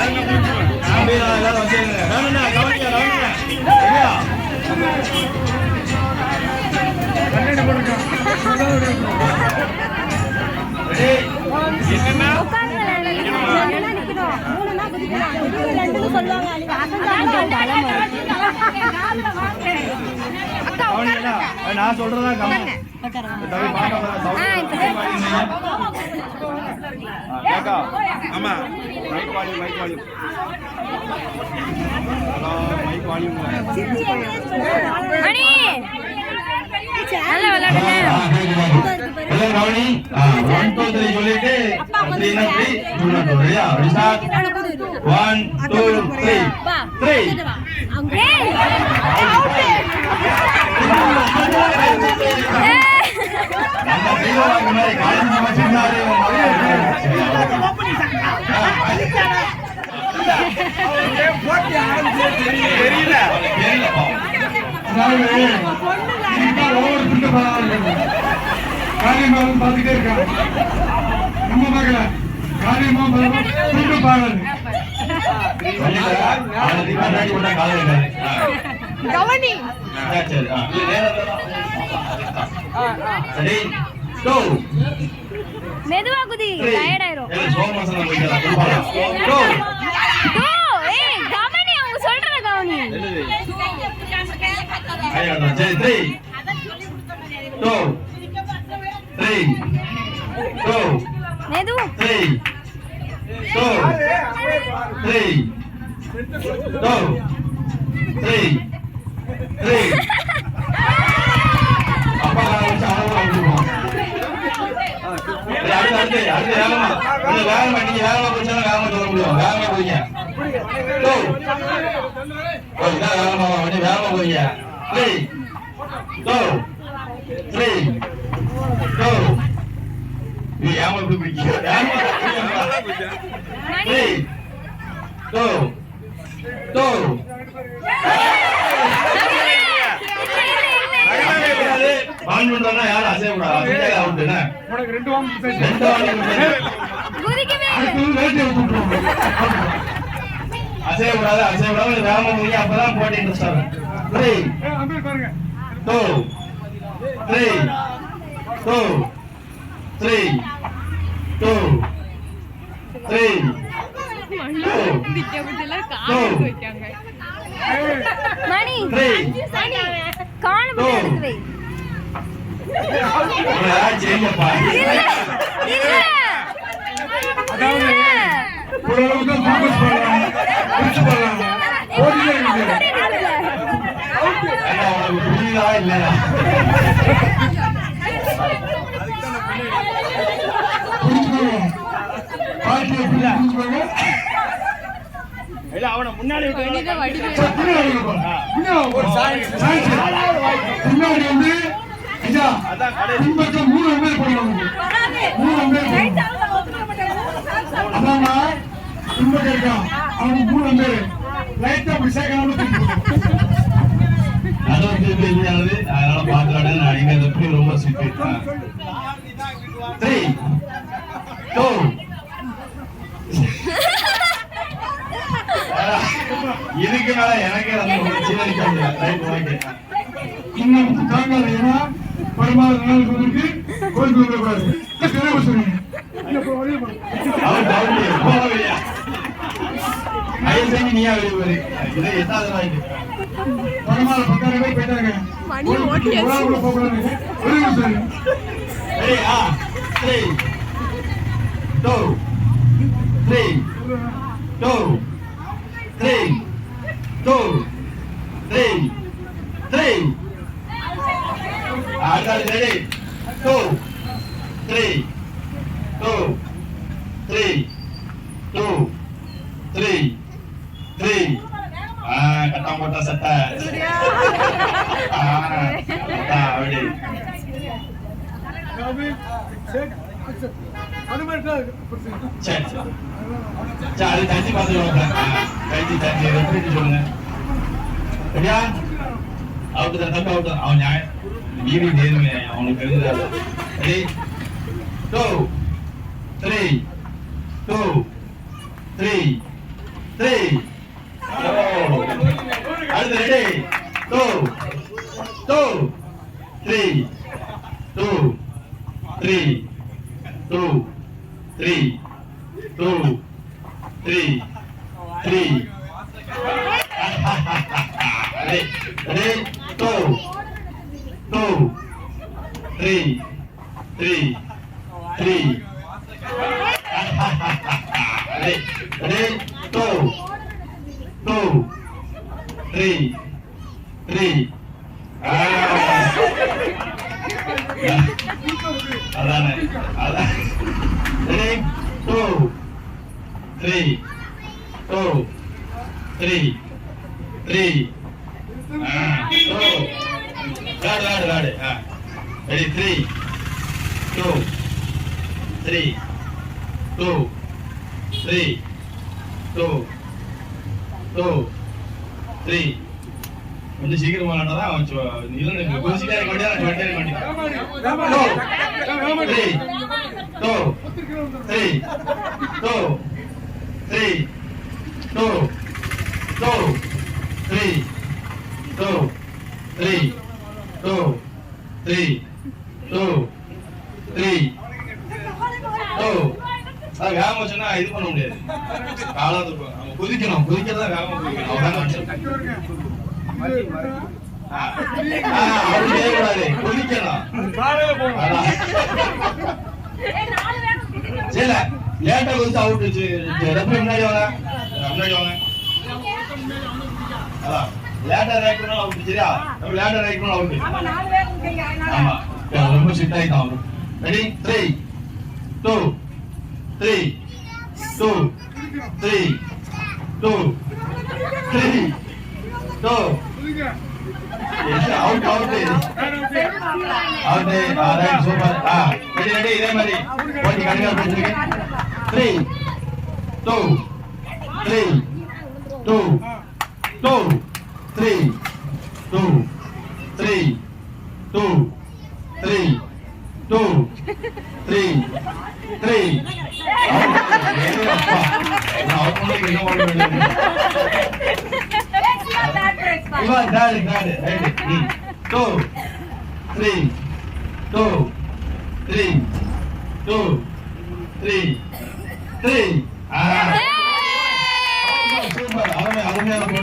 எல்லாரும் வச்சுருங்க. வேணும்னா கவனிங்க கவனிங்க. நான் சொல்றதான் ஆமா மைக் வால்யூம் மைக் வால்யூம் நல்ல விளையாடுங்க. சொல்லிட்டு 1 2 3 காரியமாக பார்த்துட்டே இருக்காங்க. நம்ம மகள காரியமா துண்டு பாடல் மெதுவா குதி டயர்ட் ஆயிரும். கவனி அவங்க சொல்றத கவனி. 3 2 மெதுவா 3 2 3 2 3 3 அப்பா வச்சு ஆளவா அடுத்து வேகமா வேகமா நீங்க வேகமா போச்சா வேகமா சொல்ல முடியும். வேகமா போறீங்க. வேகமா போறீங்க. 3 2 3 2 ஏமா இப்படி பிடிக்க 3 2 2 பான் பண்றனா யாரும் அசைய கூடாது. அவுட் என்ன உனக்கு 2 வாம் குதிக்கவே அசைய கூடாது. வேகமா போறீங்க. அப்பதான் போட்டி இன்ட்ரெஸ்ட் ஆகும். 3 பாருங்க 2 3 2 3 2 3 மணி காண முடியாது. அவனை முன்னாடி பின்னாடி வந்து பின்பக்கம் 3 பேர் போடுவாங்க. 3 பேர் அதாம்மா பின்பக்கம் இருக்கான். அவனுக்கு 3 பேர் லைட்டா அப்படி சேர்க்கணும். அதனால பாத்துறாங்க. ரொம்ப சிட்டு 3 2 இதுக்கு மேல எனக்கே இன்னும் தாங்காது. ஏன்னா வருமாறு நாளுக்கு கோயில் கூடாது. நீயா வெளியே இதை எட்டாவது வாய்க்கு வருமாறு 10,000 பேர் போயிட்டாங்க. 3 2 3 2 3 2 3 3 ready 2 3 2 3 2 3 3 கட்டம் போட்ட சட்டை அப்படி சரி அது தண்ணி பார்த்துக்கலாம். தண்ணி எப்படி சொல்லுங்க. சரியா அவுட்டு தான் தப்பு அவுட்டு. அவன் நியாயம் வீதி நேருங்க. அவனுக்கு தெரிஞ்சுதான். 2 3 2 3 3 அடுத்து ரெடி 2 3 2 3 2 3 2 3 3 ready 2 3 3 3 ready 2 3 3 அதானே அதான் ready 2 3 2 3 3 ready 3 2 3 2 3 2 2 3 கொஞ்சம் சீக்கிரமா விளையாண்டா நீங்க குதிச்சுட்டே இருக்க வேண்டியதா நான் இருக்க வேண்டியதா 2 3 2 3 2 2 3 2 3 2 3 2 3 2 அது வேகமா சொன்னா இது பண்ண முடியாது காலம் இருக்கும் நம்ம குதிக்கணும் குதிக்கிறதா வேகமா குதிக்கணும் குதிக்கணும் சரி லேட்டா குதிச்சு அவுட் முன்னாடி வாங்க முன்னாடி வாங்க அதான் லேட்டா ரைட் பண்ணா அவுட் சரியா நம்ம லேட்டா ரைட் பண்ணா அவுட் ஆமா ரொம்ப சிட் ஆயிட்டான் அவரு ready 3 2 3 2 3 2 3 2 out out right super ready ready இதே மாதிரி கொஞ்சம் கண்டிப்பா பேசுறீங்க 3 2 3 2 2 3 2 3 2 3 2 3 3 Ivan, got it. Ready? 2 3 2 3 2 3 3 super.